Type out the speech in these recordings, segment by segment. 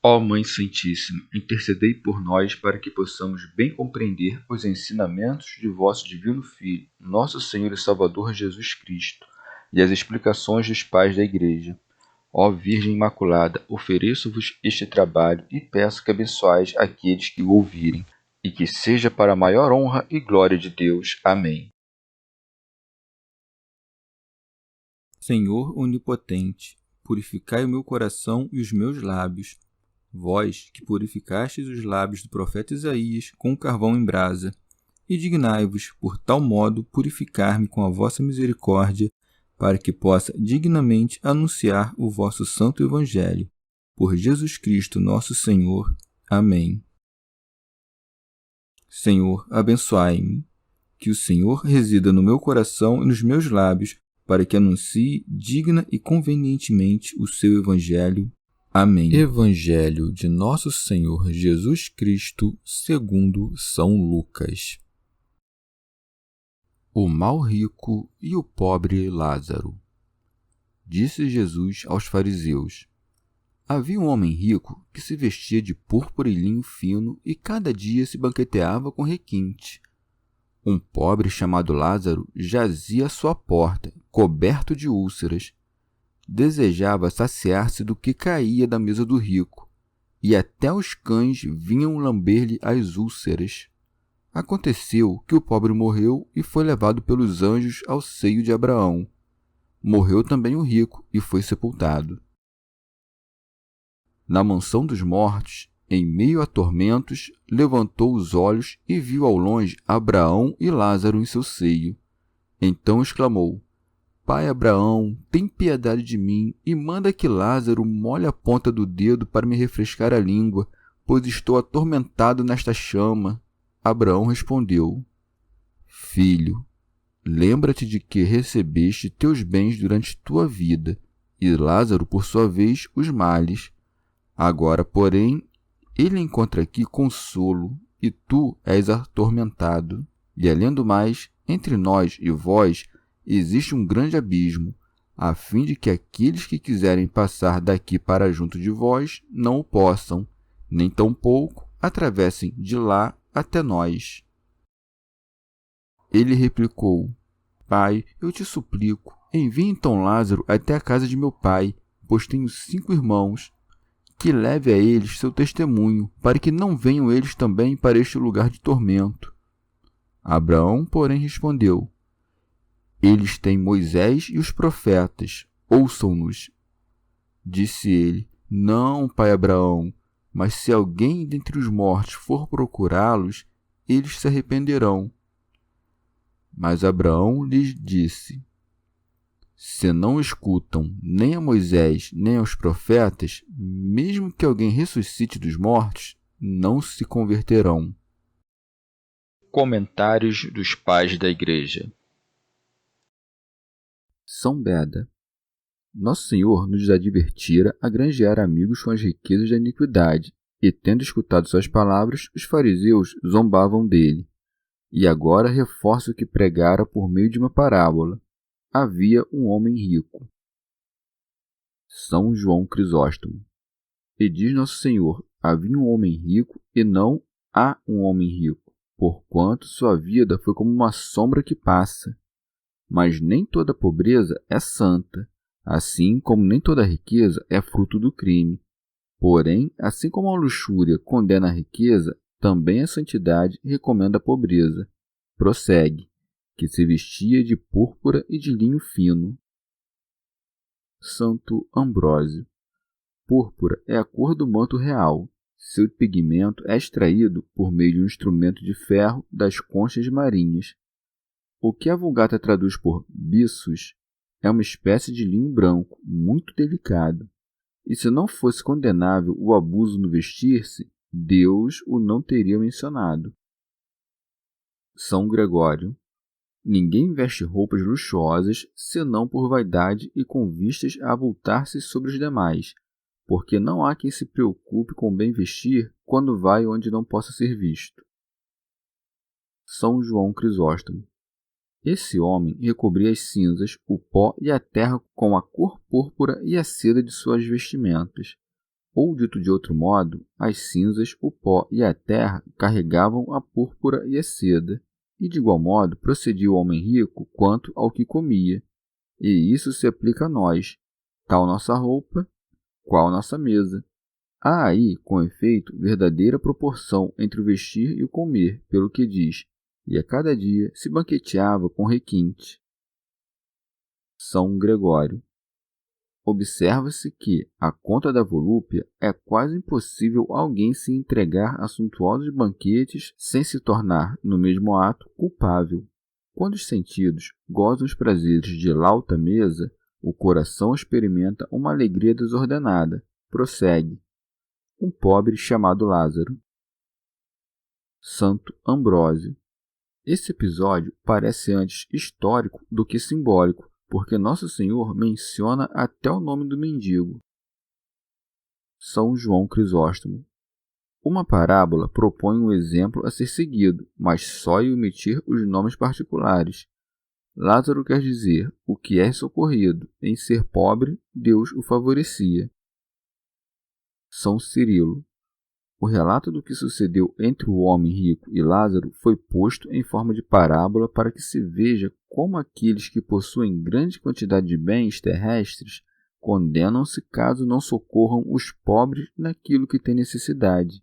Ó Mãe Santíssima, intercedei por nós para que possamos bem compreender os ensinamentos de vosso Divino Filho, nosso Senhor e Salvador Jesus Cristo, e as explicações dos pais da Igreja. Ó Virgem Imaculada, ofereço-vos este trabalho e peço que abençoais aqueles que o ouvirem, e que seja para a maior honra e glória de Deus. Amém. Senhor onipotente, purificai o meu coração e os meus lábios. Vós, que purificastes os lábios do profeta Isaías com carvão em brasa, e dignai-vos, por tal modo, purificar-me com a vossa misericórdia, para que possa dignamente anunciar o vosso santo Evangelho. Por Jesus Cristo nosso Senhor. Amém. Senhor, abençoai-me. Que o Senhor resida no meu coração e nos meus lábios, para que anuncie digna e convenientemente o seu Evangelho. Amém. Evangelho de Nosso Senhor Jesus Cristo, segundo São Lucas. O mau rico e o pobre Lázaro. Disse Jesus aos fariseus: Havia um homem rico que se vestia de púrpura e linho fino e cada dia se banqueteava com requinte. Um pobre chamado Lázaro jazia à sua porta, coberto de úlceras. Desejava saciar-se do que caía da mesa do rico, e até os cães vinham lamber-lhe as úlceras. Aconteceu que o pobre morreu e foi levado pelos anjos ao seio de Abraão. Morreu também o rico e foi sepultado. Na mansão dos mortos, em meio a tormentos, levantou os olhos e viu ao longe Abraão e Lázaro em seu seio. Então exclamou: Pai Abraão, tem piedade de mim e manda que Lázaro molhe a ponta do dedo para me refrescar a língua, pois estou atormentado nesta chama. Abraão respondeu: Filho, lembra-te de que recebeste teus bens durante tua vida, e Lázaro, por sua vez, os males. Agora, porém, ele encontra aqui consolo, e tu és atormentado. E além do mais, entre nós e vós, existe um grande abismo, a fim de que aqueles que quiserem passar daqui para junto de vós não o possam, nem tampouco atravessem de lá até nós. Ele replicou: Pai, eu te suplico, envie então Lázaro até a casa de meu pai, pois tenho 5 irmãos, que leve a eles seu testemunho, para que não venham eles também para este lugar de tormento. Abraão, porém, respondeu: Eles têm Moisés e os profetas, ouçam-nos. Disse ele: Não, pai Abraão, mas se alguém dentre os mortos for procurá-los, eles se arrependerão. Mas Abraão lhes disse: Se não escutam nem a Moisés nem aos profetas, mesmo que alguém ressuscite dos mortos, não se converterão. Comentários dos Pais da Igreja. São Beda. Nosso Senhor nos advertira a granjear amigos com as riquezas da iniquidade, e, tendo escutado suas palavras, os fariseus zombavam dele. E agora reforça o que pregara por meio de uma parábola. Havia um homem rico. São João Crisóstomo. E diz Nosso Senhor: havia um homem rico e não há um homem rico, porquanto sua vida foi como uma sombra que passa. Mas nem toda pobreza é santa, assim como nem toda riqueza é fruto do crime. Porém, assim como a luxúria condena a riqueza, também a santidade recomenda a pobreza. Prossegue, que se vestia de púrpura e de linho fino. Santo Ambrósio. Púrpura é a cor do manto real. Seu pigmento é extraído por meio de um instrumento de ferro das conchas marinhas. O que a Vulgata traduz por byssus é uma espécie de linho branco, muito delicado. E se não fosse condenável o abuso no vestir-se, Deus o não teria mencionado. São Gregório. Ninguém veste roupas luxuosas, senão por vaidade e com vistas a avultar-se sobre os demais, porque não há quem se preocupe com bem vestir quando vai onde não possa ser visto. São João Crisóstomo. Esse homem recobria as cinzas, o pó e a terra com a cor púrpura e a seda de suas vestimentas. Ou, dito de outro modo, as cinzas, o pó e a terra carregavam a púrpura e a seda, e de igual modo procedia o homem rico quanto ao que comia. E isso se aplica a nós, tal nossa roupa, qual nossa mesa. Há aí, com efeito, verdadeira proporção entre o vestir e o comer, pelo que diz, e a cada dia se banqueteava com requinte. São Gregório. Observa-se que, à conta da volúpia, é quase impossível alguém se entregar a suntuosos banquetes sem se tornar, no mesmo ato, culpável. Quando os sentidos gozam os prazeres de lauta mesa, o coração experimenta uma alegria desordenada. Prossegue. Um pobre chamado Lázaro. Santo Ambrósio. Esse episódio parece antes histórico do que simbólico, porque Nosso Senhor menciona até o nome do mendigo. São João Crisóstomo. Uma parábola propõe um exemplo a ser seguido, mas só em omitir os nomes particulares. Lázaro quer dizer o que é socorrido. Em ser pobre, Deus o favorecia. São Cirilo. O relato do que sucedeu entre o homem rico e Lázaro foi posto em forma de parábola para que se veja como aqueles que possuem grande quantidade de bens terrestres condenam-se caso não socorram os pobres naquilo que têm necessidade.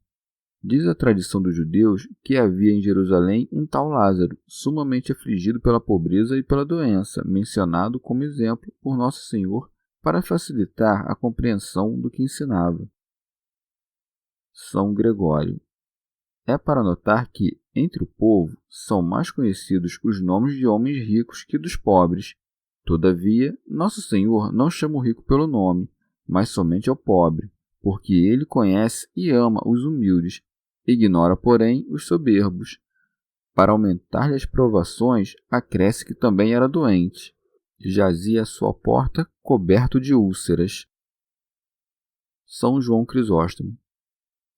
Diz a tradição dos judeus que havia em Jerusalém um tal Lázaro, sumamente afligido pela pobreza e pela doença, mencionado como exemplo por Nosso Senhor para facilitar a compreensão do que ensinava. São Gregório. É para notar que, entre o povo, são mais conhecidos os nomes de homens ricos que dos pobres. Todavia, Nosso Senhor não chama o rico pelo nome, mas somente ao pobre, porque ele conhece e ama os humildes, ignora, porém, os soberbos. Para aumentar-lhe as provações, acresce que também era doente. Jazia à sua porta, coberto de úlceras. São João Crisóstomo.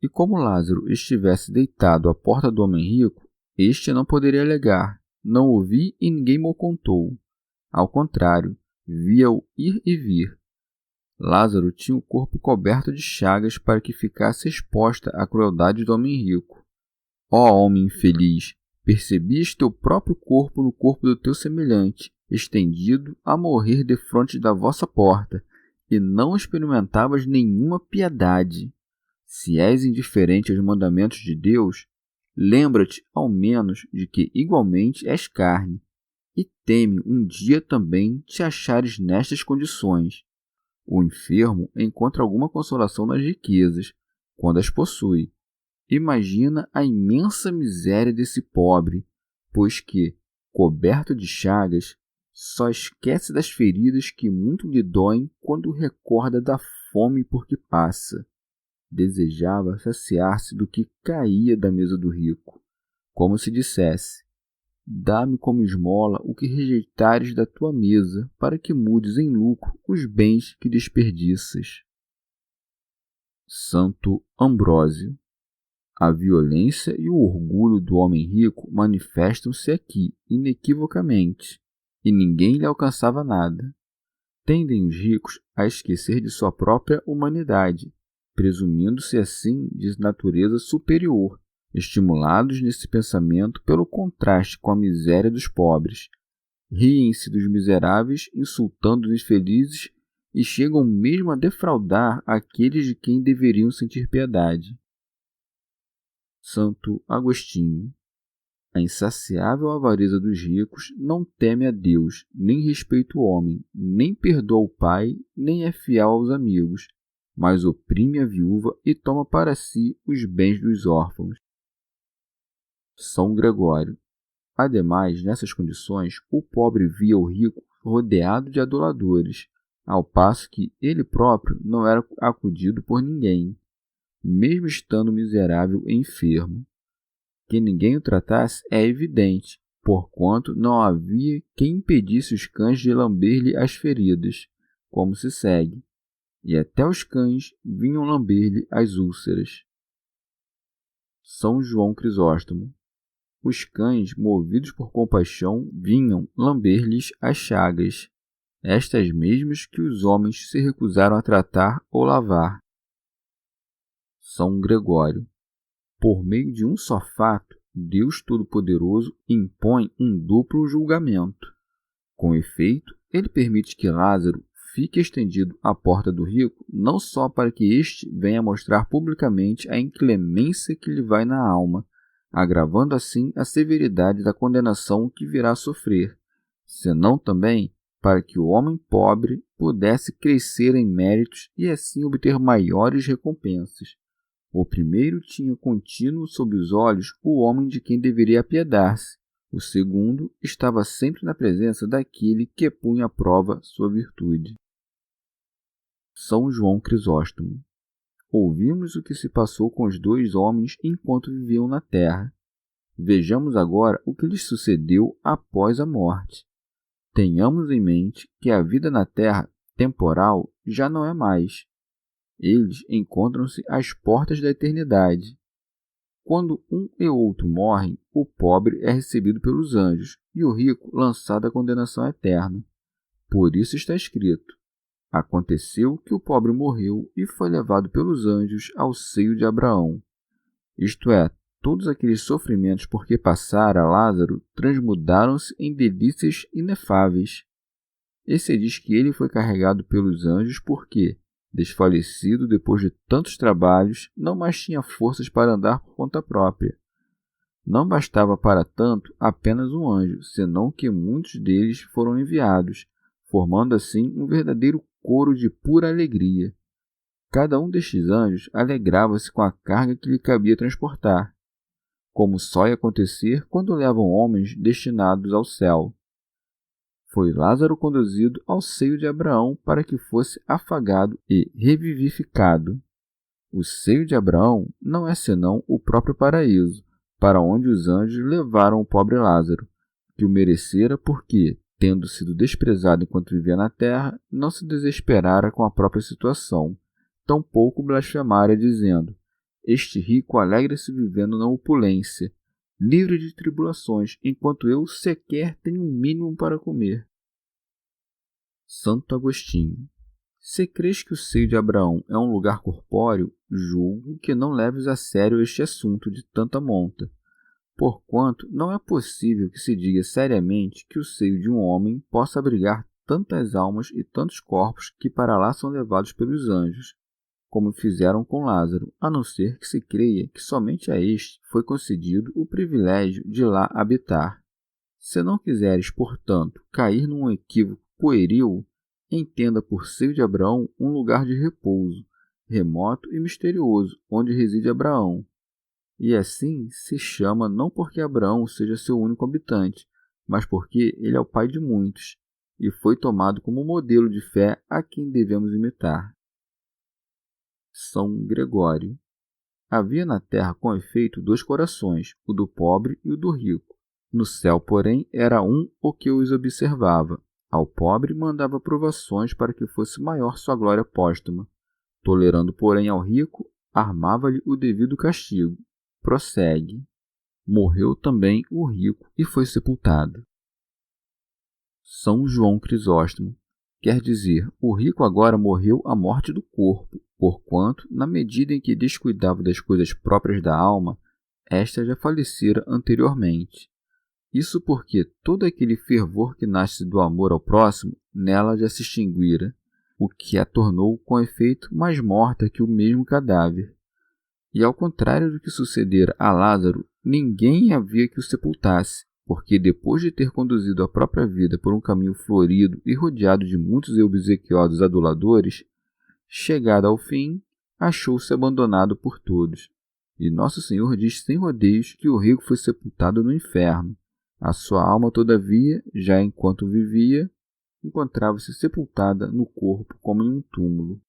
E como Lázaro estivesse deitado à porta do homem rico, este não poderia alegar, não o vi e ninguém me o contou. Ao contrário, via-o ir e vir. Lázaro tinha o corpo coberto de chagas para que ficasse exposta à crueldade do homem rico. Ó homem infeliz, percebias teu próprio corpo no corpo do teu semelhante, estendido a morrer defronte da vossa porta, e não experimentavas nenhuma piedade. Se és indiferente aos mandamentos de Deus, lembra-te, ao menos, de que igualmente és carne, e teme um dia também te achares nestas condições. O enfermo encontra alguma consolação nas riquezas, quando as possui. Imagina a imensa miséria desse pobre, pois que, coberto de chagas, só esquece das feridas que muito lhe doem quando recorda da fome por que passa. Desejava saciar-se do que caía da mesa do rico, como se dissesse: dá-me como esmola o que rejeitares da tua mesa, para que mudes em lucro os bens que desperdiças. Santo Ambrósio. A violência e o orgulho do homem rico manifestam-se aqui inequivocamente, e ninguém lhe alcançava nada. Tendem os ricos a esquecer de sua própria humanidade, presumindo-se assim de natureza superior, estimulados nesse pensamento pelo contraste com a miséria dos pobres. Riem-se dos miseráveis, insultando os infelizes, e chegam mesmo a defraudar aqueles de quem deveriam sentir piedade. Santo Agostinho. A insaciável avareza dos ricos não teme a Deus, nem respeita o homem, nem perdoa o pai, nem é fiel aos amigos, mas oprime a viúva e toma para si os bens dos órfãos. São Gregório. Ademais, nessas condições, o pobre via o rico rodeado de aduladores, ao passo que ele próprio não era acudido por ninguém, mesmo estando miserável e enfermo. Que ninguém o tratasse é evidente, porquanto não havia quem impedisse os cães de lamber-lhe as feridas, como se segue, e até os cães vinham lamber-lhe as úlceras. São João Crisóstomo. Os cães, movidos por compaixão, vinham lamber-lhes as chagas, estas mesmas que os homens se recusaram a tratar ou lavar. São Gregório. Por meio de um só fato, Deus Todo-Poderoso impõe um duplo julgamento. Com efeito, ele permite que Lázaro fique estendido à porta do rico, não só para que este venha mostrar publicamente a inclemência que lhe vai na alma, agravando assim a severidade da condenação que virá a sofrer, senão também para que o homem pobre pudesse crescer em méritos e assim obter maiores recompensas. O primeiro tinha contínuo sob os olhos o homem de quem deveria apiedar-se. O segundo estava sempre na presença daquele que punha à prova sua virtude. São João Crisóstomo. Ouvimos o que se passou com os dois homens enquanto viviam na terra. Vejamos agora o que lhes sucedeu após a morte. Tenhamos em mente que a vida na terra temporal já não é mais. Eles encontram-se às portas da eternidade. Quando um e outro morrem, o pobre é recebido pelos anjos e o rico lançado à condenação eterna. Por isso está escrito: aconteceu que o pobre morreu e foi levado pelos anjos ao seio de Abraão. Isto é, todos aqueles sofrimentos por que passara Lázaro transmudaram-se em delícias inefáveis. E se diz que ele foi carregado pelos anjos porque, desfalecido depois de tantos trabalhos, não mais tinha forças para andar por conta própria. Não bastava para tanto apenas um anjo, senão que muitos deles foram enviados, formando assim um verdadeiro coro de pura alegria. Cada um destes anjos alegrava-se com a carga que lhe cabia transportar, como só ia acontecer quando levam homens destinados ao céu. Foi Lázaro conduzido ao seio de Abraão para que fosse afagado e revivificado. O seio de Abraão não é senão o próprio paraíso, para onde os anjos levaram o pobre Lázaro, que o merecera porque, tendo sido desprezado enquanto vivia na terra, não se desesperara com a própria situação, tampouco blasfemara, dizendo: este rico alegra-se vivendo na opulência, livre de tribulações, enquanto eu sequer tenho um mínimo para comer. Santo Agostinho. Se crês que o seio de Abraão é um lugar corpóreo, julgo que não leves a sério este assunto de tanta monta, porquanto não é possível que se diga seriamente que o seio de um homem possa abrigar tantas almas e tantos corpos que para lá são levados pelos anjos, como fizeram com Lázaro, a não ser que se creia que somente a este foi concedido o privilégio de lá habitar. Se não quiseres, portanto, cair num equívoco pueril, entenda por seio de Abraão um lugar de repouso, remoto e misterioso, onde reside Abraão. E assim se chama não porque Abraão seja seu único habitante, mas porque ele é o pai de muitos, e foi tomado como modelo de fé a quem devemos imitar. São Gregório. Havia na terra com efeito dois corações, o do pobre e o do rico. No céu, porém, era um o que os observava. Ao pobre mandava provações para que fosse maior sua glória póstuma. Tolerando, porém, ao rico, armava-lhe o devido castigo. Prossegue. Morreu também o rico e foi sepultado. São João Crisóstomo. Quer dizer, o rico agora morreu a morte do corpo, porquanto, na medida em que descuidava das coisas próprias da alma, esta já falecera anteriormente. Isso porque todo aquele fervor que nasce do amor ao próximo nela já se extinguira, o que a tornou, com efeito, mais morta que o mesmo cadáver. E ao contrário do que sucedera a Lázaro, ninguém havia que o sepultasse, porque depois de ter conduzido a própria vida por um caminho florido e rodeado de muitos e obsequiosos aduladores, chegado ao fim, achou-se abandonado por todos. E Nosso Senhor diz sem rodeios que o rico foi sepultado no inferno. A sua alma, todavia, já enquanto vivia, encontrava-se sepultada no corpo como em um túmulo.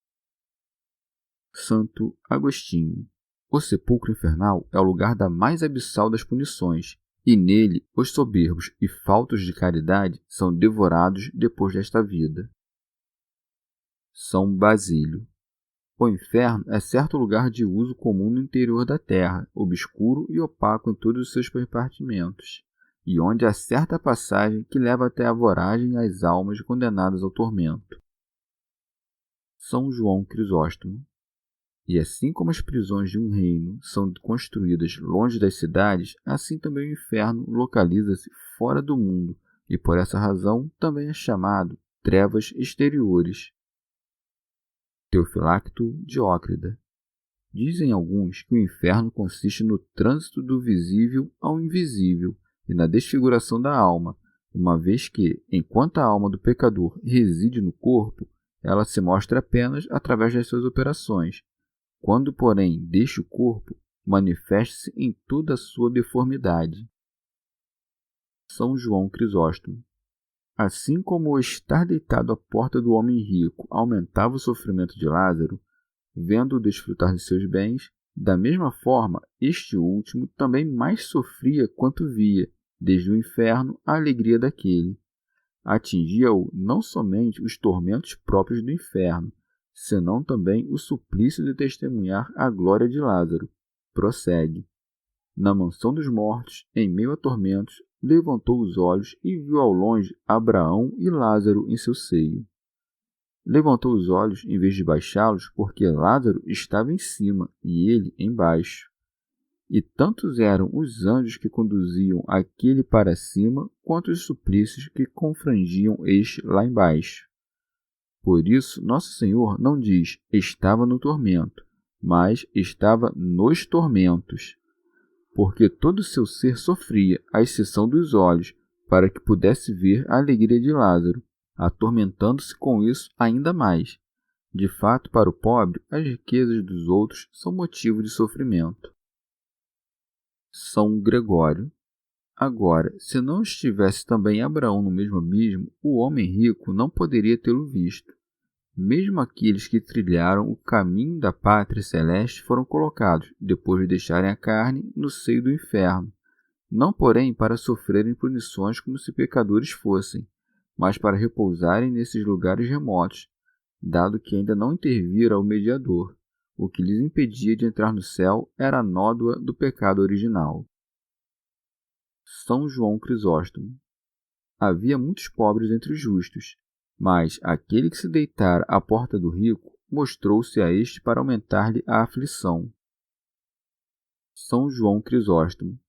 Santo Agostinho. O sepulcro infernal é o lugar da mais abissal das punições, e nele os soberbos e faltos de caridade são devorados depois desta vida. São Basílio. O inferno é certo lugar de uso comum no interior da terra, obscuro e opaco em todos os seus compartimentos, e onde há certa passagem que leva até a voragem as almas condenadas ao tormento. São João Crisóstomo. E assim como as prisões de um reino são construídas longe das cidades, assim também o inferno localiza-se fora do mundo, e por essa razão também é chamado trevas exteriores. Teofilacto Diócrida. Dizem alguns que o inferno consiste no trânsito do visível ao invisível e na desfiguração da alma, uma vez que, enquanto a alma do pecador reside no corpo, ela se mostra apenas através das suas operações. Quando, porém, deixa o corpo, manifesta-se em toda a sua deformidade. São João Crisóstomo. Assim como o estar deitado à porta do homem rico aumentava o sofrimento de Lázaro, vendo-o desfrutar de seus bens, da mesma forma, este último também mais sofria quanto via, desde o inferno, a alegria daquele. Atingia-o não somente os tormentos próprios do inferno, senão também o suplício de testemunhar a glória de Lázaro. Prossegue. Na mansão dos mortos, em meio a tormentos, levantou os olhos e viu ao longe Abraão e Lázaro em seu seio. Levantou os olhos em vez de baixá-los, porque Lázaro estava em cima e ele embaixo. E tantos eram os anjos que conduziam aquele para cima, quanto os suplícios que confrangiam este lá embaixo. Por isso, Nosso Senhor não diz estava no tormento, mas estava nos tormentos, porque todo o seu ser sofria, à exceção dos olhos, para que pudesse ver a alegria de Lázaro, atormentando-se com isso ainda mais. De fato, para o pobre, as riquezas dos outros são motivo de sofrimento. São Gregório. Agora, se não estivesse também Abraão no mesmo abismo, o homem rico não poderia tê-lo visto. Mesmo aqueles que trilharam o caminho da pátria celeste foram colocados, depois de deixarem a carne, no seio do inferno, não porém para sofrerem punições como se pecadores fossem, mas para repousarem nesses lugares remotos, dado que ainda não intervira o mediador. O que lhes impedia de entrar no céu era a nódoa do pecado original. São João Crisóstomo. Havia muitos pobres entre os justos, mas aquele que se deitara à porta do rico mostrou-se a este para aumentar-lhe a aflição. São João Crisóstomo.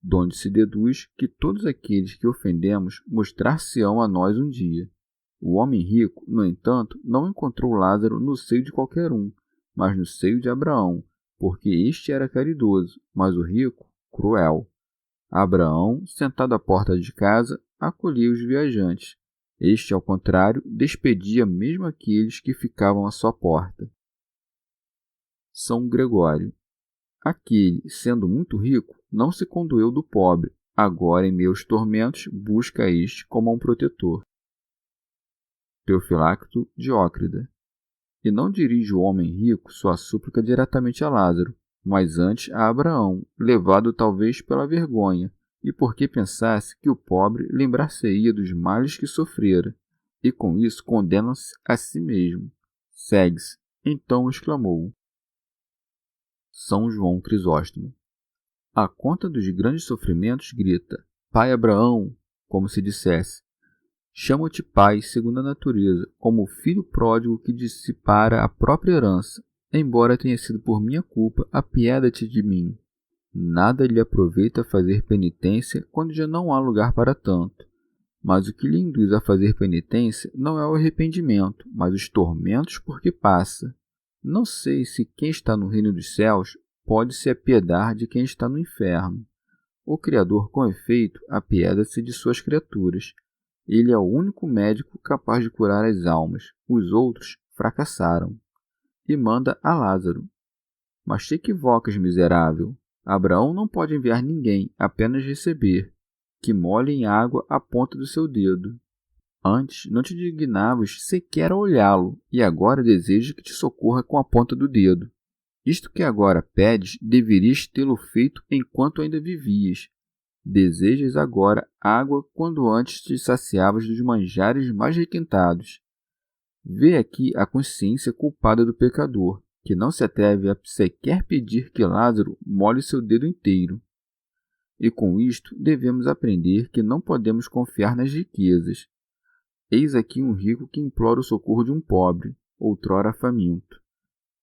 Donde se deduz que todos aqueles que ofendemos mostrar-se-ão a nós um dia. O homem rico, no entanto, não encontrou Lázaro no seio de qualquer um, mas no seio de Abraão, porque este era caridoso, mas o rico, cruel. Abraão, sentado à porta de casa, acolhia os viajantes. Este, ao contrário, despedia mesmo aqueles que ficavam à sua porta. São Gregório. Aquele, sendo muito rico, não se condoeu do pobre, agora em meus tormentos busca este como um protetor. Teofilacto Diócrida. E não dirige o homem rico sua súplica diretamente a Lázaro, mas antes a Abraão, levado talvez pela vergonha, e porque pensasse que o pobre lembrar-se-ia dos males que sofrera, e com isso condena-se a si mesmo. Segue-se. Então exclamou. São João Crisóstomo. À conta dos grandes sofrimentos, grita: Pai Abraão, como se dissesse: chamo-te pai segundo a natureza, como o filho pródigo que dissipara a própria herança. Embora tenha sido por minha culpa, apieda-te de mim. Nada lhe aproveita fazer penitência quando já não há lugar para tanto. Mas o que lhe induz a fazer penitência não é o arrependimento, mas os tormentos por que passa. Não sei se quem está no reino dos céus pode se apiedar de quem está no inferno. O Criador, com efeito, apieda-se de suas criaturas. Ele é o único médico capaz de curar as almas. Os outros fracassaram. E manda a Lázaro. Mas te equivocas, miserável. Abraão não pode enviar ninguém, apenas receber, que molhe em água a ponta do seu dedo. Antes não te dignavas sequer a olhá-lo, e agora desejas que te socorra com a ponta do dedo. Isto que agora pedes, deverias tê-lo feito enquanto ainda vivias. Desejas agora água quando antes te saciavas dos manjares mais requintados. Vê aqui a consciência culpada do pecador, que não se atreve a sequer pedir que Lázaro molhe seu dedo inteiro. E com isto devemos aprender que não podemos confiar nas riquezas. Eis aqui um rico que implora o socorro de um pobre, outrora faminto.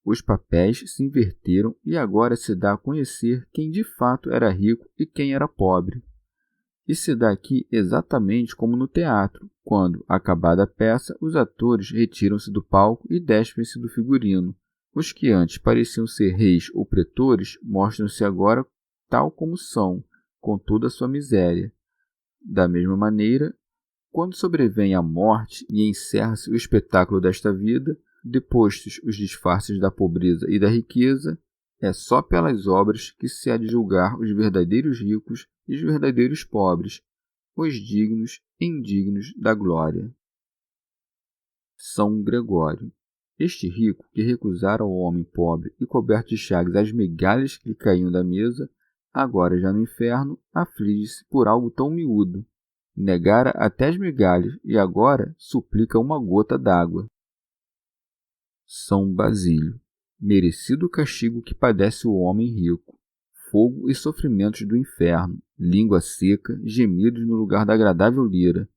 os papéis se inverteram e agora se dá a conhecer quem de fato era rico e quem era pobre. E se dá aqui exatamente como no teatro, quando, acabada a peça, os atores retiram-se do palco e despem-se do figurino. Os que antes pareciam ser reis ou pretores mostram-se agora tal como são, com toda a sua miséria. Da mesma maneira, quando sobrevém a morte e encerra-se o espetáculo desta vida, depostos os disfarces da pobreza e da riqueza, é só pelas obras que se há de julgar os verdadeiros ricos e os verdadeiros pobres, os dignos e indignos da glória. São Gregório. Este rico, que recusara ao homem pobre e coberto de chagas as migalhas que lhe caíam da mesa, agora já no inferno, aflige-se por algo tão miúdo. Negara até as migalhas e agora suplica uma gota d'água. São Basílio. Merecido o castigo que padece o homem rico. Fogo e sofrimentos do inferno, língua seca, gemidos no lugar da agradável lira.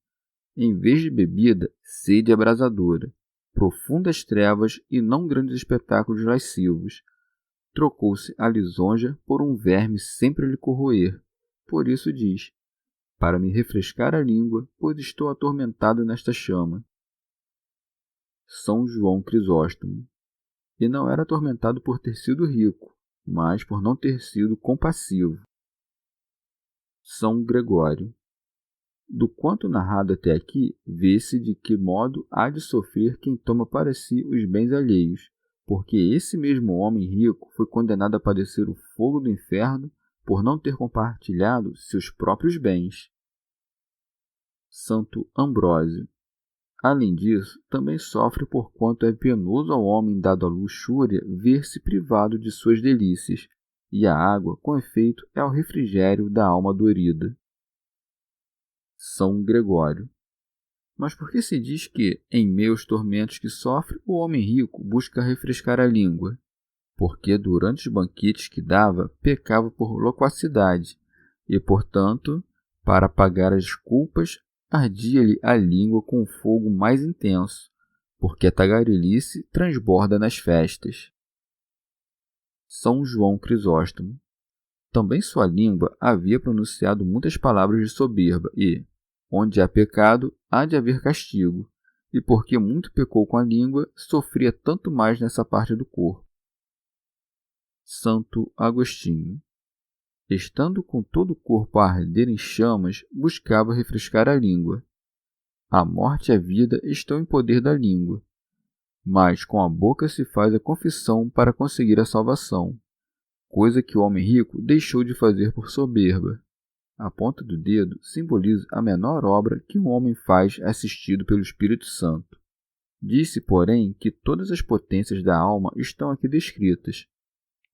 Em vez de bebida, sede abrasadora. Profundas trevas e não grandes espetáculos lascivos. Trocou-se a lisonja por um verme sempre a lhe corroer. Por isso diz: para me refrescar a língua, pois estou atormentado nesta chama. São João Crisóstomo. E não era atormentado por ter sido rico, mas por não ter sido compassivo. São Gregório. Do quanto narrado até aqui, vê-se de que modo há de sofrer quem toma para si os bens alheios, porque esse mesmo homem rico foi condenado a padecer o fogo do inferno por não ter compartilhado seus próprios bens. Santo Ambrósio. Além disso, também sofre porquanto é penoso ao homem dado à luxúria ver-se privado de suas delícias, e a água, com efeito, é o refrigério da alma dorida. São Gregório. Mas por que se diz que, em meio aos tormentos que sofre, o homem rico busca refrescar a língua? Porque durante os banquetes que dava, pecava por loquacidade, e, portanto, para pagar as culpas, ardia-lhe a língua com um fogo mais intenso, porque a tagarelice transborda nas festas. São João Crisóstomo. Também sua língua havia pronunciado muitas palavras de soberba e, onde há pecado, há de haver castigo, e porque muito pecou com a língua, sofria tanto mais nessa parte do corpo. Santo Agostinho. Estando com todo o corpo a arder em chamas, buscava refrescar a língua. A morte e a vida estão em poder da língua, mas com a boca se faz a confissão para conseguir a salvação, coisa que o homem rico deixou de fazer por soberba. A ponta do dedo simboliza a menor obra que um homem faz assistido pelo Espírito Santo. Disse, porém, que todas as potências da alma estão aqui descritas.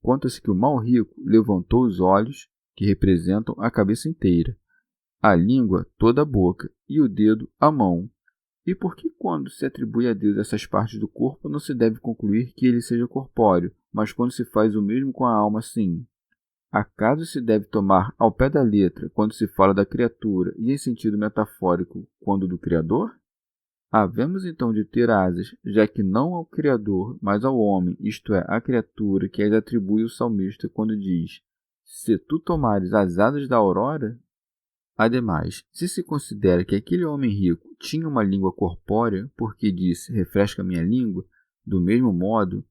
Conta-se que o mal rico levantou os olhos, que representam a cabeça inteira, a língua toda a boca e o dedo a mão. E por que quando se atribui a Deus essas partes do corpo não se deve concluir que ele seja corpóreo, mas quando se faz o mesmo com a alma, sim? Acaso se deve tomar ao pé da letra quando se fala da criatura e em sentido metafórico quando do Criador? Havemos então de ter asas, já que não ao Criador, mas ao homem, isto é, à criatura, que as atribui o salmista quando diz: se tu tomares as asas da aurora? Ademais, se se considera que aquele homem rico tinha uma língua corpórea, porque disse, refresca minha língua, do mesmo modo,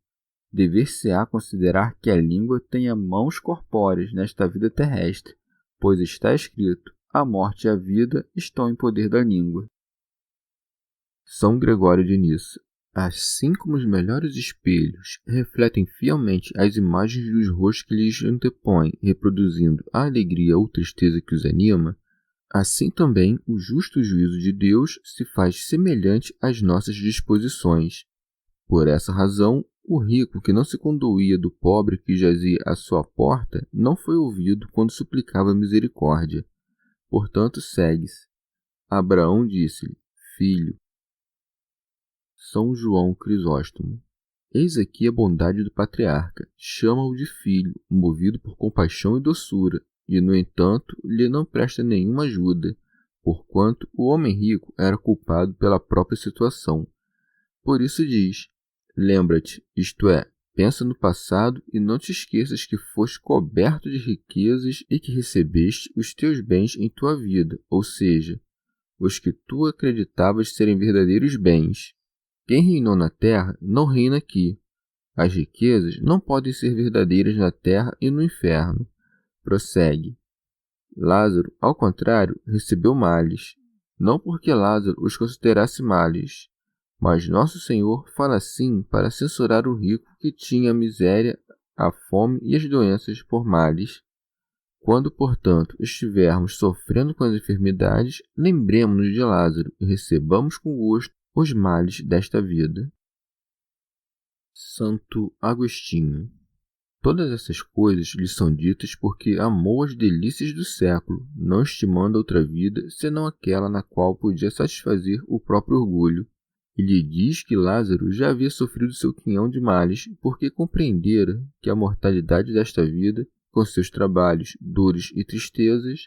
dever-se-á considerar que a língua tenha mãos corpóreas nesta vida terrestre, pois está escrito, a morte e a vida estão em poder da língua. São Gregório de Nissa. Assim como os melhores espelhos refletem fielmente as imagens dos rostos que lhes antepõem, reproduzindo a alegria ou tristeza que os anima, assim também o justo juízo de Deus se faz semelhante às nossas disposições. Por essa razão, o rico que não se condoía do pobre que jazia à sua porta não foi ouvido quando suplicava misericórdia. Portanto, segue-se. Abraão disse-lhe: filho. São João Crisóstomo. Eis aqui a bondade do patriarca. Chama-o de filho, movido por compaixão e doçura, e, no entanto, lhe não presta nenhuma ajuda, porquanto o homem rico era culpado pela própria situação. Por isso diz: lembra-te, isto é, Pensa no passado e não te esqueças que foste coberto de riquezas e que recebeste os teus bens em tua vida, ou seja, os que tu acreditavas serem verdadeiros bens. Quem reinou na terra não reina aqui. As riquezas não podem ser verdadeiras na terra e no inferno. Prossegue. Lázaro, ao contrário, recebeu males, não porque Lázaro os considerasse males, mas nosso Senhor fala assim para censurar o rico que tinha a miséria, a fome e as doenças por males. Quando, portanto, estivermos sofrendo com as enfermidades, lembremos-nos de Lázaro e recebamos com gosto os males desta vida. Santo Agostinho. Todas essas coisas lhe são ditas porque amou as delícias do século, não estimando outra vida senão aquela na qual podia satisfazer o próprio orgulho. E lhe diz que Lázaro já havia sofrido seu quinhão de males, porque compreendera que a mortalidade desta vida, com seus trabalhos, dores e tristezas,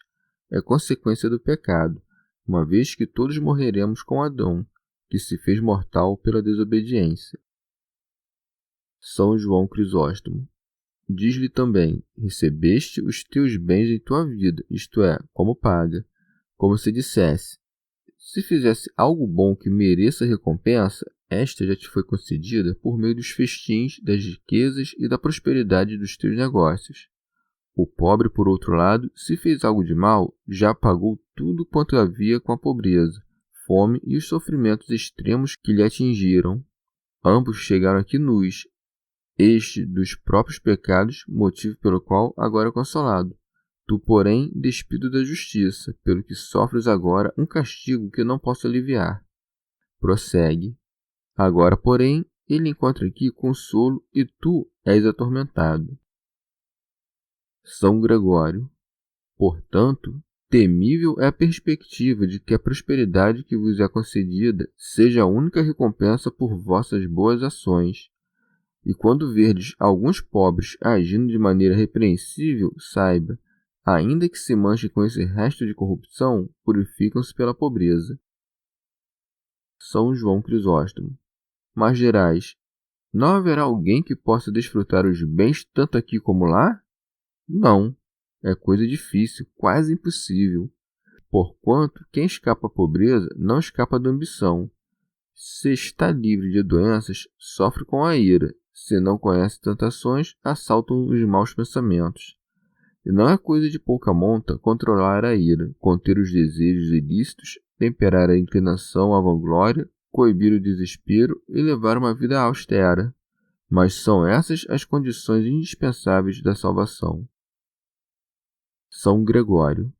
é consequência do pecado, uma vez que todos morreremos com Adão, que se fez mortal pela desobediência. São João Crisóstomo. Diz-lhe também, recebeste os teus bens em tua vida, isto é, como paga, como se dissesse, se fizesse algo bom que mereça recompensa, esta já te foi concedida por meio dos festins, das riquezas e da prosperidade dos teus negócios. O pobre, por outro lado, se fez algo de mal, já pagou tudo quanto havia com a pobreza, fome e os sofrimentos extremos que lhe atingiram. Ambos chegaram aqui nus, este dos próprios pecados, motivo pelo qual agora é consolado. Tu, porém, despido da justiça, pelo que sofres agora um castigo que não posso aliviar. Prossegue. Agora, porém, ele encontra aqui consolo e tu és atormentado. São Gregório. Portanto, temível é a perspectiva de que a prosperidade que vos é concedida seja a única recompensa por vossas boas ações. E quando verdes alguns pobres agindo de maneira repreensível, saiba, ainda que se manche com esse resto de corrupção, purificam-se pela pobreza. São João Crisóstomo. Mas dirás, não haverá alguém que possa desfrutar os bens tanto aqui como lá? Não, é coisa difícil, quase impossível. Porquanto quem escapa à pobreza não escapa da ambição. Se está livre de doenças, sofre com a ira. Se não conhece tentações, assaltam os maus pensamentos. E não é coisa de pouca monta controlar a ira, conter os desejos ilícitos, temperar a inclinação à vanglória, coibir o desespero e levar uma vida austera. Mas são essas as condições indispensáveis da salvação. São Gregório.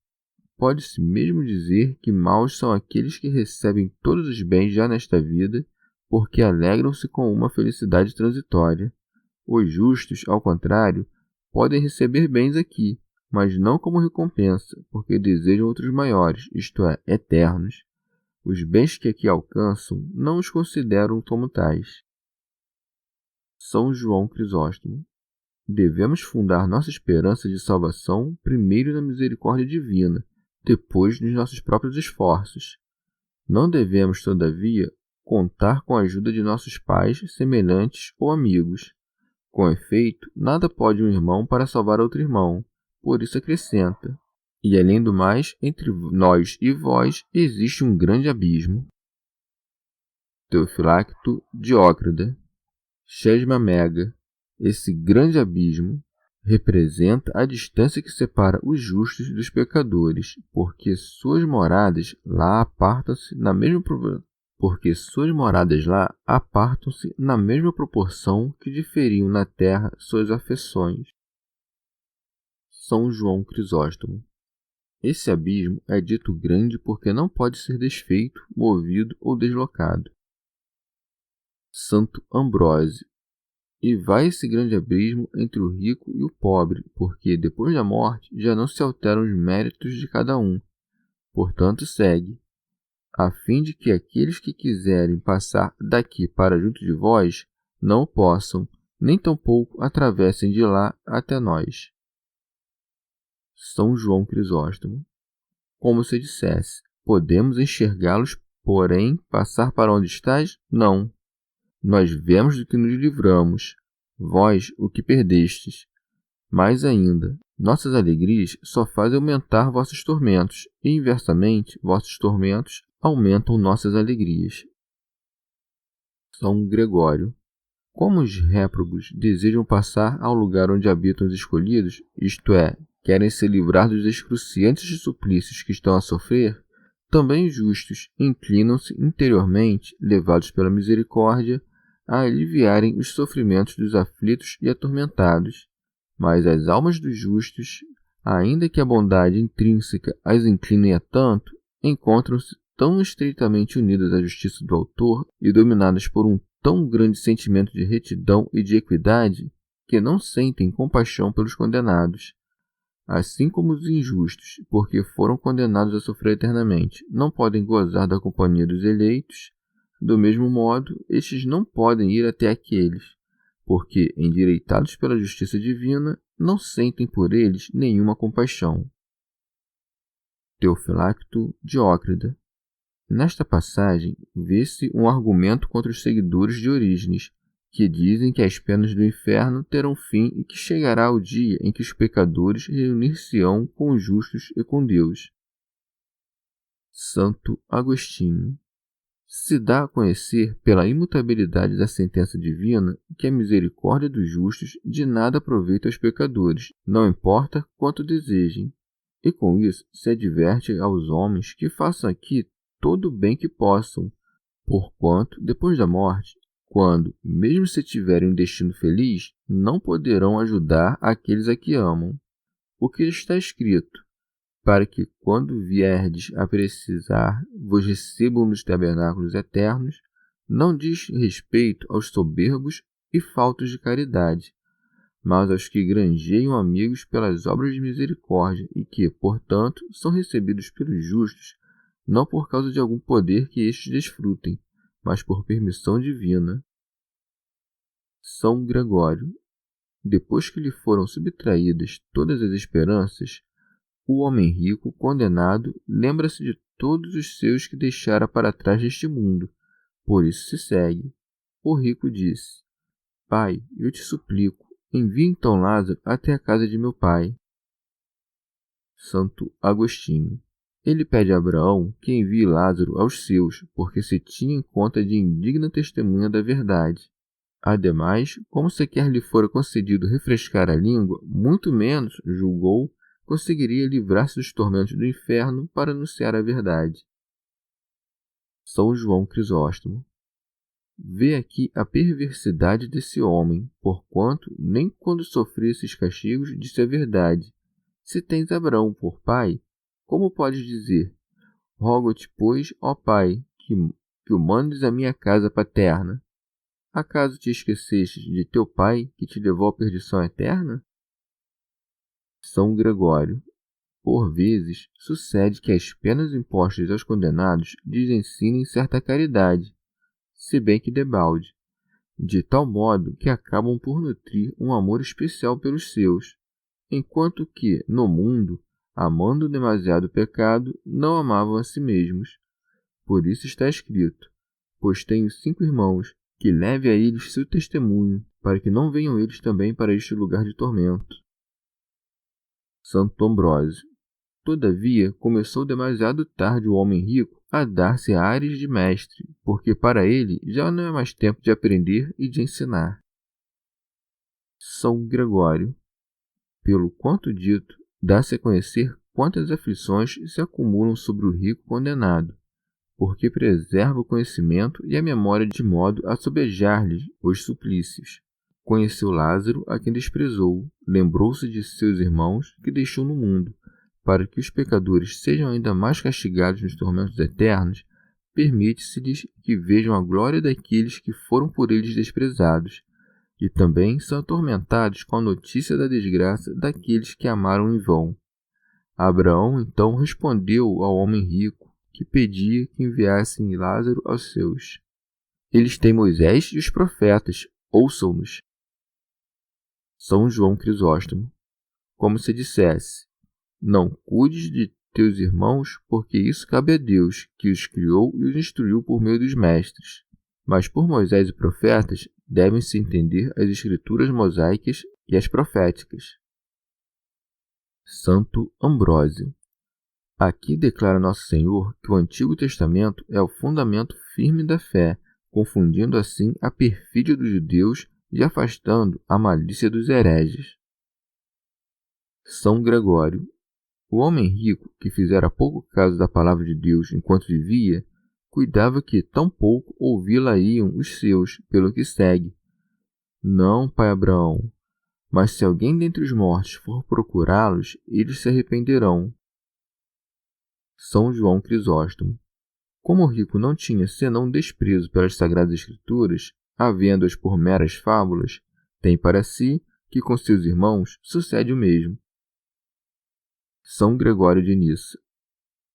Pode-se mesmo dizer que maus são aqueles que recebem todos os bens já nesta vida, porque alegram-se com uma felicidade transitória. Os justos, ao contrário, podem receber bens aqui, mas não como recompensa, porque desejam outros maiores, isto é, eternos. Os bens que aqui alcançam não os consideram como tais. São João Crisóstomo. Devemos fundar nossa esperança de salvação primeiro na misericórdia divina, depois nos nossos próprios esforços. Não devemos, todavia, contar com a ajuda de nossos pais, semelhantes ou amigos. Com efeito, nada pode um irmão para salvar outro irmão, por isso acrescenta. E além do mais, entre nós e vós existe um grande abismo. Teofilacto Diócrida. Chesma Mega. Esse grande abismo representa a distância que separa os justos dos pecadores, porque suas moradas lá apartam-se na mesma proporção que diferiam na terra suas afeições. São João Crisóstomo. Esse abismo é dito grande porque não pode ser desfeito, movido ou deslocado. Santo Ambrósio. E vai esse grande abismo entre o rico e o pobre, porque depois da morte já não se alteram os méritos de cada um. Portanto, segue, a fim de que aqueles que quiserem passar daqui para junto de vós não possam, nem tampouco atravessem de lá até nós. São João Crisóstomo. Como se dissesse, podemos enxergá-los, porém passar para onde estás? Não. Nós vemos do que nos livramos. vós o que perdestes. Mais ainda, nossas alegrias só fazem aumentar vossos tormentos, e inversamente, vossos tormentos aumentam nossas alegrias. São Gregório. Como os réprobos desejam passar ao lugar onde habitam os escolhidos, isto é, querem se livrar dos excruciantes suplícios que estão a sofrer, também os justos inclinam-se interiormente, levados pela misericórdia, a aliviarem os sofrimentos dos aflitos e atormentados. Mas as almas dos justos, ainda que a bondade intrínseca as incline a tanto, encontram-se tão estreitamente unidas à justiça do Autor e dominadas por um tão grande sentimento de retidão e de equidade, que não sentem compaixão pelos condenados. Assim como os injustos, porque foram condenados a sofrer eternamente, não podem gozar da companhia dos eleitos, do mesmo modo, estes não podem ir até aqueles, porque, endireitados pela justiça divina, não sentem por eles nenhuma compaixão. Teofilacto Diócrida. Nesta passagem, vê-se um argumento contra os seguidores de Orígenes, que dizem que as penas do inferno terão fim e que chegará o dia em que os pecadores reunir-se-ão com os justos e com Deus. Santo Agostinho. Se dá a conhecer pela imutabilidade da sentença divina que a misericórdia dos justos de nada aproveita aos pecadores, não importa quanto desejem. E com isso se adverte aos homens que façam aqui todo o bem que possam, porquanto, depois da morte, quando, mesmo se tiverem um destino feliz, não poderão ajudar aqueles a que amam. O que está escrito, para que, quando vierdes a precisar, vos recebam nos tabernáculos eternos, não diz respeito aos soberbos e faltos de caridade, mas aos que granjeiam amigos pelas obras de misericórdia e que, portanto, são recebidos pelos justos, não por causa de algum poder que estes desfrutem, mas por permissão divina. São Gregório. Depois que lhe foram subtraídas todas as esperanças, o homem rico, condenado, lembra-se de todos os seus que deixara para trás deste mundo. Por isso se segue. O rico disse: Pai, eu te suplico, envie então Lázaro até a casa de meu pai. Santo Agostinho. Ele pede a Abraão que envie Lázaro aos seus, porque se tinha em conta de indigna testemunha da verdade. Ademais, como sequer lhe fora concedido refrescar a língua, muito menos, julgou, conseguiria livrar-se dos tormentos do inferno para anunciar a verdade. São João Crisóstomo. Vê aqui a perversidade desse homem, porquanto, nem quando sofreu esses castigos, disse a verdade. Se tens Abraão por pai, como podes dizer: Rogo-te, pois, ó Pai, que o mandes à minha casa paterna? Acaso te esquecestes de teu pai, que te levou à perdição eterna? São Gregório. Por vezes, sucede que as penas impostas aos condenados lhes ensinem certa caridade, se bem que debalde, de tal modo que acabam por nutrir um amor especial pelos seus, enquanto que, no mundo, amando demasiado o pecado, não amavam a si mesmos. Por isso está escrito: Pois tenho 5 irmãos, que leve a eles seu testemunho, para que não venham eles também para este lugar de tormento. Santo Ambrósio. Todavia, começou demasiado tarde o homem rico a dar-se ares de mestre, porque para ele já não é mais tempo de aprender e de ensinar. São Gregório. Pelo quanto dito, dá-se a conhecer quantas aflições se acumulam sobre o rico condenado, porque preserva o conhecimento e a memória de modo a sobejar-lhe os suplícios. Conheceu Lázaro, a quem desprezou, lembrou-se de seus irmãos que deixou no mundo, para que os pecadores sejam ainda mais castigados nos tormentos eternos, permite-se-lhes que vejam a glória daqueles que foram por eles desprezados, e também são atormentados com a notícia da desgraça daqueles que amaram em vão. Abraão então respondeu ao homem rico, que pedia que enviassem Lázaro aos seus: Eles têm Moisés e os profetas, ouçam-nos. São João Crisóstomo. Como se dissesse: Não cuides de teus irmãos, porque isso cabe a Deus, que os criou e os instruiu por meio dos mestres. Mas por Moisés e profetas devem-se entender as escrituras mosaicas e as proféticas. Santo Ambrósio. Aqui declara Nosso Senhor que o Antigo Testamento é o fundamento firme da fé, confundindo assim a perfídia dos judeus e afastando a malícia dos hereges. São Gregório. O homem rico, que fizera pouco caso da palavra de Deus enquanto vivia, cuidava que tão pouco ouvi-la iam os seus, pelo que segue. Não, pai Abraão, mas se alguém dentre os mortos for procurá-los, eles se arrependerão. São João Crisóstomo. Como o rico não tinha senão desprezo pelas Sagradas Escrituras, havendo-as por meras fábulas, tem para si que com seus irmãos sucede o mesmo. São Gregório de Nissa.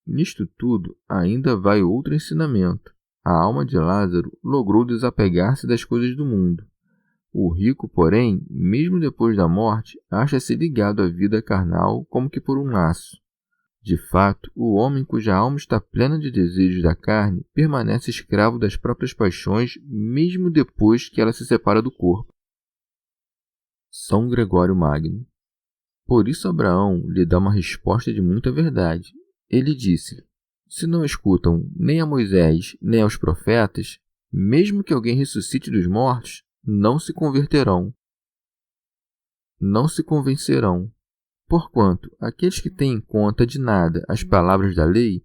Nisto tudo ainda vai outro ensinamento. A alma de Lázaro logrou desapegar-se das coisas do mundo. O rico, porém, mesmo depois da morte, acha-se ligado à vida carnal como que por um laço. De fato, o homem cuja alma está plena de desejos da carne permanece escravo das próprias paixões mesmo depois que ela se separa do corpo. São Gregório Magno. Por isso Abraão lhe dá uma resposta de muita verdade. Ele disse: se não escutam nem a Moisés nem aos profetas, mesmo que alguém ressuscite dos mortos, não se converterão. Não se convencerão. Porquanto aqueles que têm em conta de nada as palavras da lei,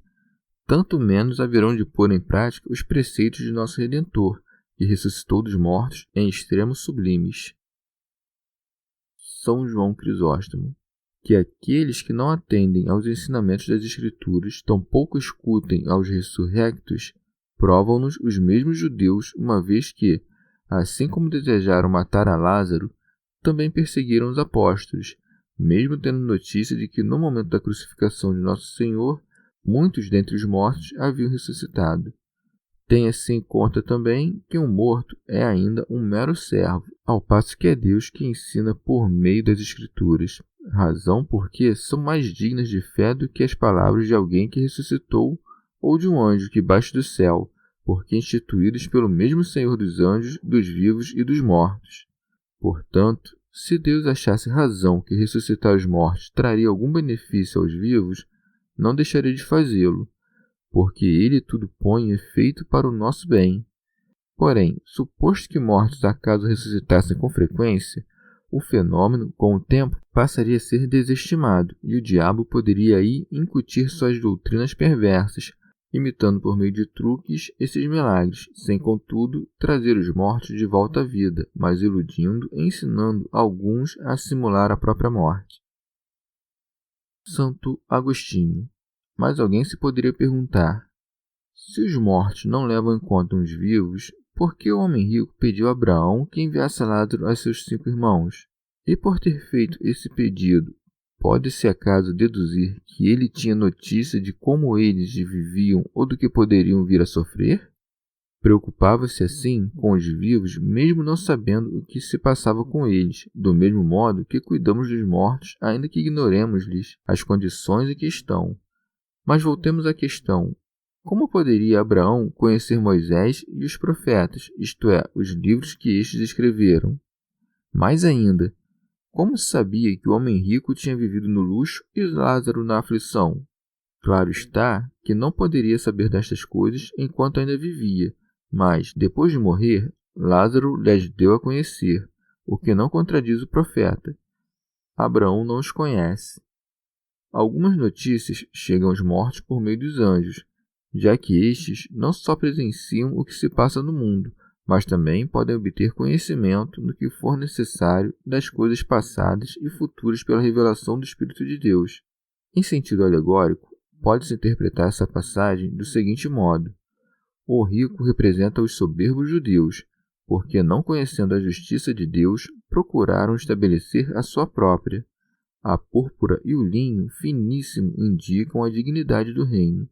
tanto menos haverão de pôr em prática os preceitos de nosso Redentor, que ressuscitou dos mortos em extremos sublimes. São João Crisóstomo. Que aqueles que não atendem aos ensinamentos das Escrituras, tampouco escutem aos ressurrectos, provam-nos os mesmos judeus, uma vez que, assim como desejaram matar a Lázaro, também perseguiram os apóstolos, mesmo tendo notícia de que no momento da crucificação de Nosso Senhor, muitos dentre os mortos haviam ressuscitado. Tenha-se em conta também que um morto é ainda um mero servo, ao passo que é Deus que ensina por meio das Escrituras, razão porque são mais dignas de fé do que as palavras de alguém que ressuscitou ou de um anjo que baixa do céu, porque instituídas pelo mesmo Senhor dos anjos, dos vivos e dos mortos. Portanto, se Deus achasse razão que ressuscitar os mortos traria algum benefício aos vivos, não deixaria de fazê-lo, porque Ele tudo põe em efeito para o nosso bem. Porém, suposto que mortos acaso ressuscitassem com frequência, o fenômeno, com o tempo, passaria a ser desestimado, e o diabo poderia aí incutir suas doutrinas perversas, imitando por meio de truques esses milagres, sem, contudo, trazer os mortos de volta à vida, mas iludindo e ensinando alguns a simular a própria morte. Santo Agostinho. Mas alguém se poderia perguntar: se os mortos não levam em conta os vivos, por que o homem rico pediu a Abraão que enviasse Lázaro a seus 5 irmãos? E por ter feito esse pedido, pode-se acaso deduzir que ele tinha notícia de como eles viviam ou do que poderiam vir a sofrer? Preocupava-se assim com os vivos, mesmo não sabendo o que se passava com eles, do mesmo modo que cuidamos dos mortos, ainda que ignoremos-lhes as condições em que estão. Mas voltemos à questão: como poderia Abraão conhecer Moisés e os profetas, isto é, os livros que estes escreveram? Mais ainda, como se sabia que o homem rico tinha vivido no luxo e Lázaro na aflição? Claro está que não poderia saber destas coisas enquanto ainda vivia, mas, depois de morrer, Lázaro lhes deu a conhecer, o que não contradiz o profeta. Abraão não os conhece. Algumas notícias chegam aos mortos por meio dos anjos, já que estes não só presenciam o que se passa no mundo, mas também podem obter conhecimento do que for necessário das coisas passadas e futuras pela revelação do Espírito de Deus. Em sentido alegórico, pode-se interpretar essa passagem do seguinte modo: o rico representa os soberbos judeus, porque, não conhecendo a justiça de Deus, procuraram estabelecer a sua própria. A púrpura e o linho finíssimo indicam a dignidade do reino,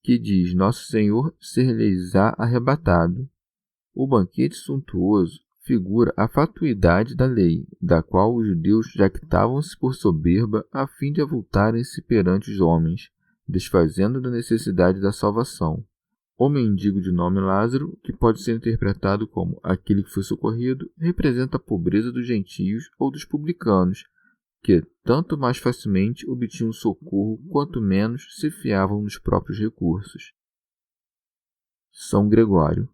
que diz Nosso Senhor ser-lhes-á arrebatado. O banquete suntuoso figura a fatuidade da lei, da qual os judeus jactavam-se por soberba a fim de avultarem-se perante os homens, desfazendo da necessidade da salvação. O mendigo de nome Lázaro, que pode ser interpretado como aquele que foi socorrido, representa a pobreza dos gentios ou dos publicanos, que tanto mais facilmente obtinham socorro quanto menos se fiavam nos próprios recursos. São Gregório.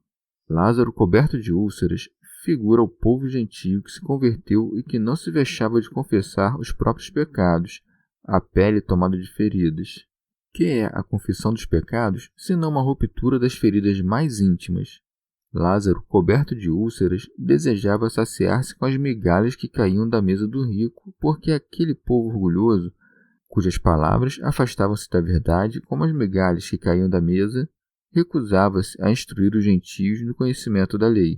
Lázaro, coberto de úlceras, figura o povo gentio que se converteu e que não se vexava de confessar os próprios pecados, a pele tomada de feridas. Que é a confissão dos pecados, senão uma ruptura das feridas mais íntimas? Lázaro, coberto de úlceras, desejava saciar-se com as migalhas que caíam da mesa do rico, porque aquele povo orgulhoso, cujas palavras afastavam-se da verdade, como as migalhas que caíam da mesa, recusava-se a instruir os gentios no conhecimento da lei.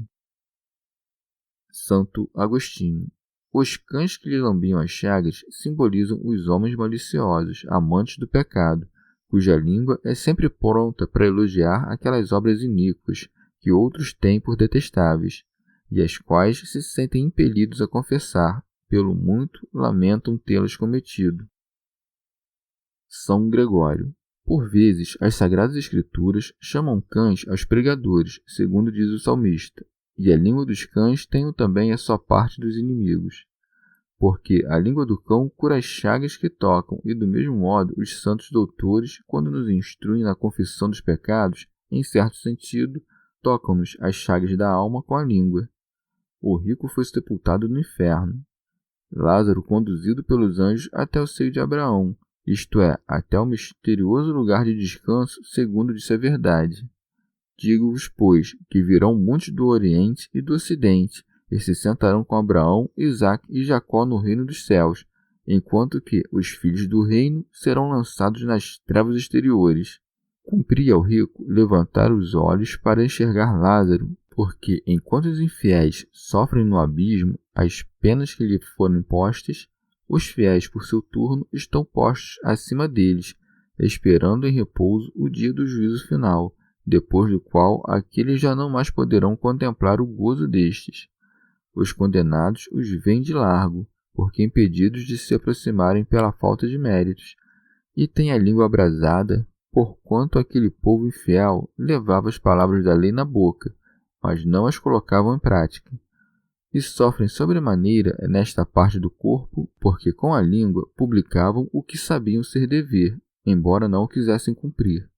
Santo Agostinho. Os cães que lhe lambiam as chagas simbolizam os homens maliciosos, amantes do pecado, cuja língua é sempre pronta para elogiar aquelas obras iníquas que outros têm por detestáveis, e as quais se sentem impelidos a confessar, pelo muito lamentam tê-las cometido. São Gregório. Por vezes, as Sagradas Escrituras chamam cães aos pregadores, segundo diz o salmista, e a língua dos cães tem também a sua parte dos inimigos. Porque a língua do cão cura as chagas que tocam, e do mesmo modo os santos doutores, quando nos instruem na confissão dos pecados, em certo sentido, tocam-nos as chagas da alma com a língua. O rico foi sepultado no inferno. Lázaro conduzido pelos anjos até o seio de Abraão, isto é, até o misterioso lugar de descanso, segundo disse a verdade. Digo-vos, pois, que virão muitos do Oriente e do Ocidente, e se sentarão com Abraão, Isaque e Jacó no reino dos céus, enquanto que os filhos do reino serão lançados nas trevas exteriores. Cumpria ao rico levantar os olhos para enxergar Lázaro, porque, enquanto os infiéis sofrem no abismo as penas que lhe foram impostas, os fiéis, por seu turno, estão postos acima deles, esperando em repouso o dia do juízo final, depois do qual aqueles já não mais poderão contemplar o gozo destes. Os condenados os veem de largo, porque impedidos de se aproximarem pela falta de méritos, e têm a língua abrasada, porquanto aquele povo infiel levava as palavras da lei na boca, mas não as colocavam em prática. E sofrem sobremaneira nesta parte do corpo, porque com a língua publicavam o que sabiam ser dever, embora não o quisessem cumprir.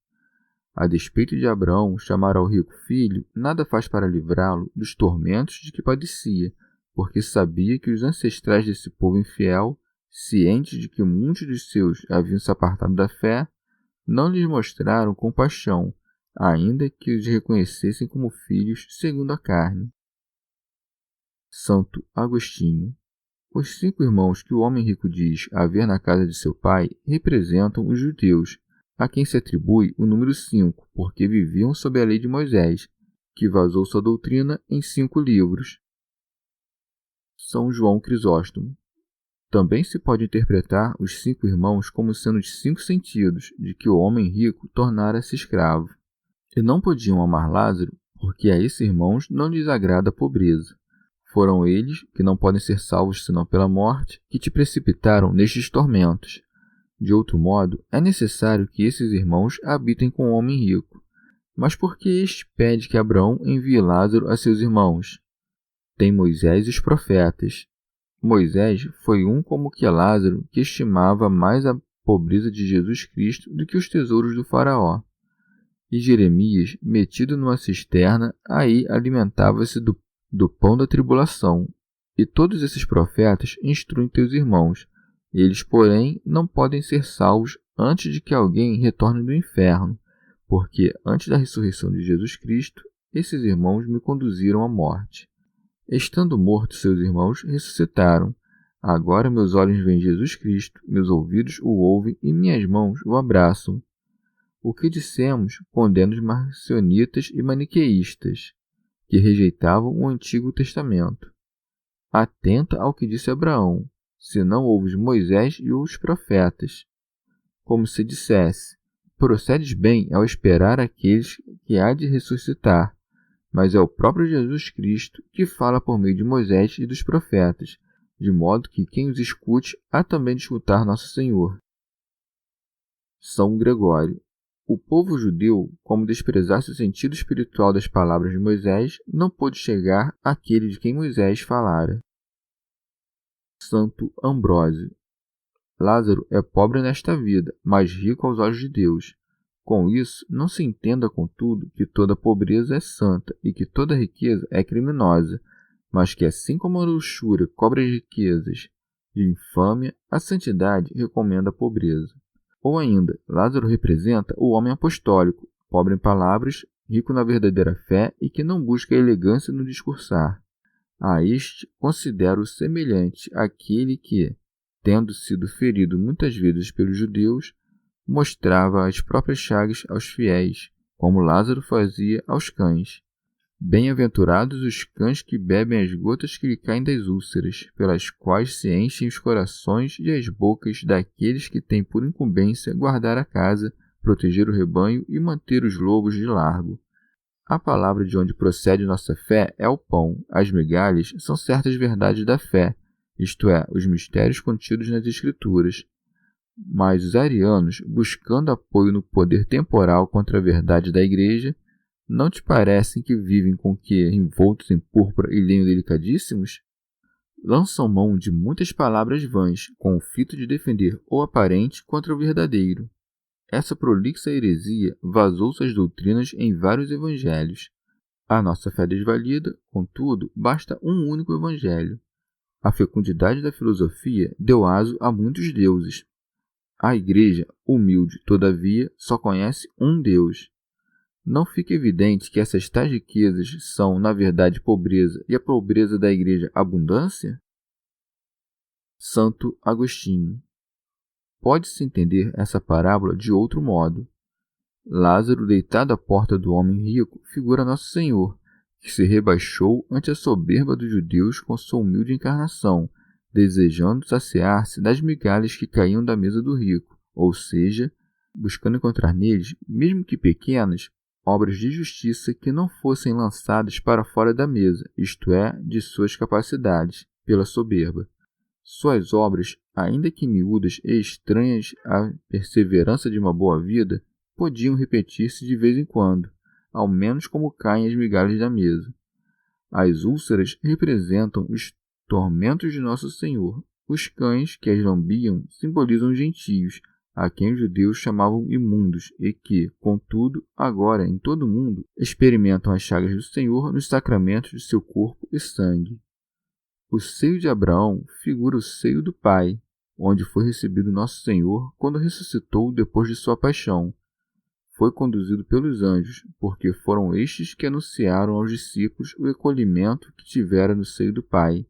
A despeito de Abraão chamar ao rico filho, nada faz para livrá-lo dos tormentos de que padecia, porque sabia que os ancestrais desse povo infiel, cientes de que muitos dos seus haviam se apartado da fé, não lhes mostraram compaixão, ainda que os reconhecessem como filhos segundo a carne. Santo Agostinho. Os 5 irmãos que o homem rico diz haver na casa de seu pai representam os judeus, a quem se atribui o número 5, porque viviam sob a lei de Moisés, que vazou sua doutrina em 5 livros. São João Crisóstomo. Também se pode interpretar os 5 irmãos como sendo os 5 sentidos de que o homem rico tornara-se escravo. E não podiam amar Lázaro, porque a esses irmãos não lhes agrada a pobreza. Foram eles, que não podem ser salvos senão pela morte, que te precipitaram nestes tormentos. De outro modo, é necessário que esses irmãos habitem com o homem rico. Mas por que este pede que Abraão envie Lázaro a seus irmãos? Tem Moisés e os profetas. Moisés foi um como que Lázaro, que estimava mais a pobreza de Jesus Cristo do que os tesouros do faraó. E Jeremias, metido numa cisterna, aí alimentava-se do pão da tribulação. E todos esses profetas instruem teus irmãos. Eles, porém, não podem ser salvos antes de que alguém retorne do inferno, porque antes da ressurreição de Jesus Cristo, esses irmãos me conduziram à morte. Estando mortos seus irmãos, ressuscitaram. Agora meus olhos veem Jesus Cristo, meus ouvidos o ouvem e minhas mãos o abraçam. O que dissemos condena os marcionitas e maniqueístas, que rejeitavam o Antigo Testamento. Atenta ao que disse Abraão, se não ouves Moisés e os profetas. Como se dissesse, procedes bem ao esperar aqueles que há de ressuscitar, mas é o próprio Jesus Cristo que fala por meio de Moisés e dos profetas, de modo que quem os escute há também de escutar Nosso Senhor. São Gregório. O povo judeu, como desprezasse o sentido espiritual das palavras de Moisés, não pôde chegar àquele de quem Moisés falara. Santo Ambrósio. Lázaro é pobre nesta vida, mas rico aos olhos de Deus. Com isso, não se entenda, contudo, que toda pobreza é santa e que toda riqueza é criminosa, mas que, assim como a luxúria cobre as riquezas de infâmia, a santidade recomenda a pobreza. Ou ainda, Lázaro representa o homem apostólico, pobre em palavras, rico na verdadeira fé e que não busca elegância no discursar. A este considero semelhante àquele que, tendo sido ferido muitas vezes pelos judeus, mostrava as próprias chagas aos fiéis, como Lázaro fazia aos cães. Bem-aventurados os cães que bebem as gotas que lhe caem das úlceras, pelas quais se enchem os corações e as bocas daqueles que têm por incumbência guardar a casa, proteger o rebanho e manter os lobos de largo. A palavra de onde procede nossa fé é o pão. As migalhas são certas verdades da fé, isto é, os mistérios contidos nas Escrituras. Mas os arianos, buscando apoio no poder temporal contra a verdade da Igreja, não te parecem que vivem com que envoltos em púrpura e linho delicadíssimos? Lançam mão de muitas palavras vãs, com o fito de defender o aparente contra o verdadeiro. Essa prolixa heresia vazou suas doutrinas em vários evangelhos. A nossa fé desvalida, contudo, basta um único evangelho. A fecundidade da filosofia deu aso a muitos deuses. A Igreja, humilde, todavia, só conhece um Deus. Não fica evidente que essas tais riquezas são, na verdade, pobreza, e a pobreza da Igreja, abundância? Santo Agostinho. Pode-se entender essa parábola de outro modo. Lázaro, deitado à porta do homem rico, figura Nosso Senhor, que se rebaixou ante a soberba dos judeus com sua humilde encarnação, desejando saciar-se das migalhas que caíam da mesa do rico, ou seja, buscando encontrar neles, mesmo que pequenas, obras de justiça que não fossem lançadas para fora da mesa, isto é, de suas capacidades, pela soberba. Suas obras, ainda que miúdas e estranhas à perseverança de uma boa vida, podiam repetir-se de vez em quando, ao menos como caem as migalhas da mesa. As úlceras representam os tormentos de Nosso Senhor. Os cães que as lambiam simbolizam os gentios, a quem os judeus chamavam imundos, e que, contudo, agora em todo o mundo, experimentam as chagas do Senhor nos sacramentos de seu corpo e sangue. O seio de Abraão figura o seio do Pai, onde foi recebido Nosso Senhor quando ressuscitou depois de sua paixão. Foi conduzido pelos anjos, porque foram estes que anunciaram aos discípulos o acolhimento que tivera no seio do Pai.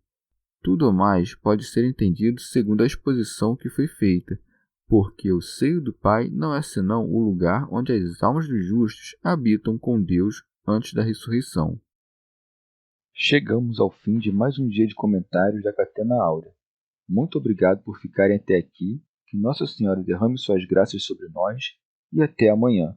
Tudo o mais pode ser entendido segundo a exposição que foi feita, porque o seio do Pai não é senão o lugar onde as almas dos justos habitam com Deus antes da ressurreição. Chegamos ao fim de mais um dia de comentários da Catena Áurea. Muito obrigado por ficarem até aqui, que Nossa Senhora derrame suas graças sobre nós e até amanhã.